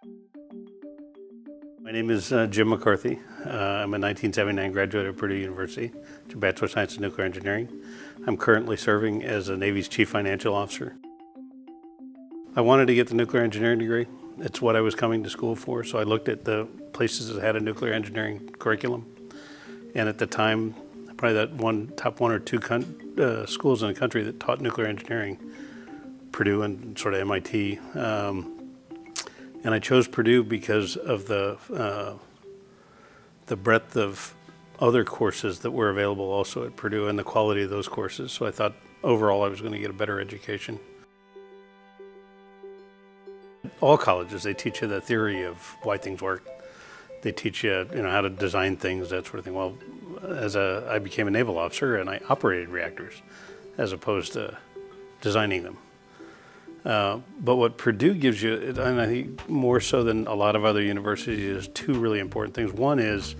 My name is Jim McCarthy. I'm a 1979 graduate of Purdue University, a Bachelor of Science in Nuclear Engineering. I'm currently serving as the Navy's Chief Financial Officer. I wanted to get the nuclear engineering degree. It's what I was coming to school for, so I looked at the places that had a nuclear engineering curriculum. And at the time, probably that top one or two schools in the country that taught nuclear engineering, Purdue and sort of MIT. And I chose Purdue because of the breadth of other courses that were available also at Purdue and the quality of those courses. So I thought overall I was going to get a better education. All colleges, they teach you the theory of why things work. They teach you, how to design things, that sort of thing. Well, I became a naval officer and I operated reactors as opposed to designing them. But what Purdue gives you, and I think more so than a lot of other universities, is two really important things. One is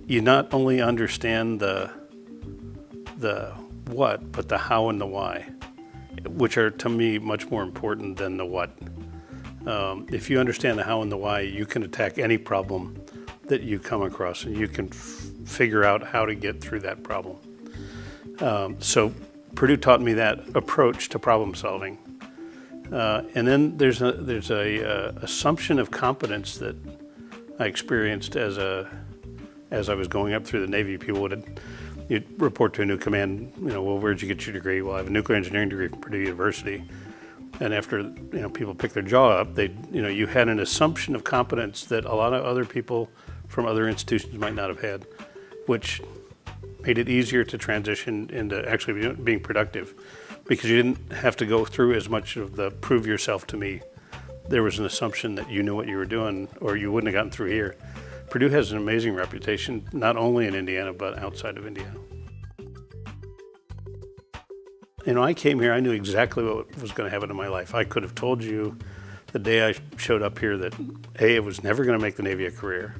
you not only understand the what, but the how and the why, which are to me much more important than the what. If you understand the how and the why, you can attack any problem that you come across, and you can figure out how to get through that problem. So Purdue taught me that approach to problem solving. And then there's a assumption of competence that I experienced as I was going up through the Navy. People you'd report to a new command, well, where'd you get your degree? Well, I have a nuclear engineering degree from Purdue University. And after, people pick their jaw up, you had an assumption of competence that a lot of other people from other institutions might not have had, which made it easier to transition into actually being productive, because you didn't have to go through as much of the prove yourself to me. There was an assumption that you knew what you were doing, or you wouldn't have gotten through here. Purdue has an amazing reputation, not only in Indiana, but outside of Indiana. I came here, I knew exactly what was going to happen in my life. I could have told you the day I showed up here that A, I was never going to make the Navy a career,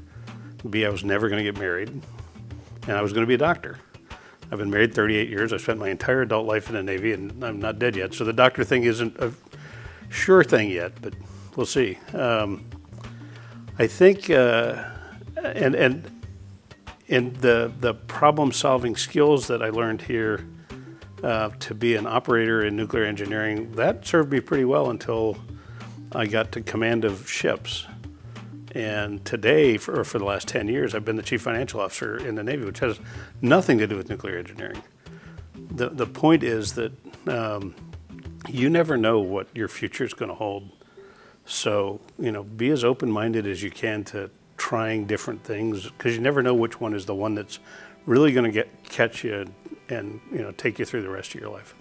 B, I was never going to get married, and I was going to be a doctor. I've been married 38 years. I spent my entire adult life in the Navy, and I'm not dead yet. So the doctor thing isn't a sure thing yet, but we'll see. I think, and the problem-solving skills that I learned here to be an operator in nuclear engineering, that served me pretty well until I got to command of ships. And today, for the last 10 years, I've been the Chief Financial Officer in the Navy, which has nothing to do with nuclear engineering. The point is that you never know what your future is going to hold. So, be as open-minded as you can to trying different things, because you never know which one is the one that's really going to catch you and take you through the rest of your life.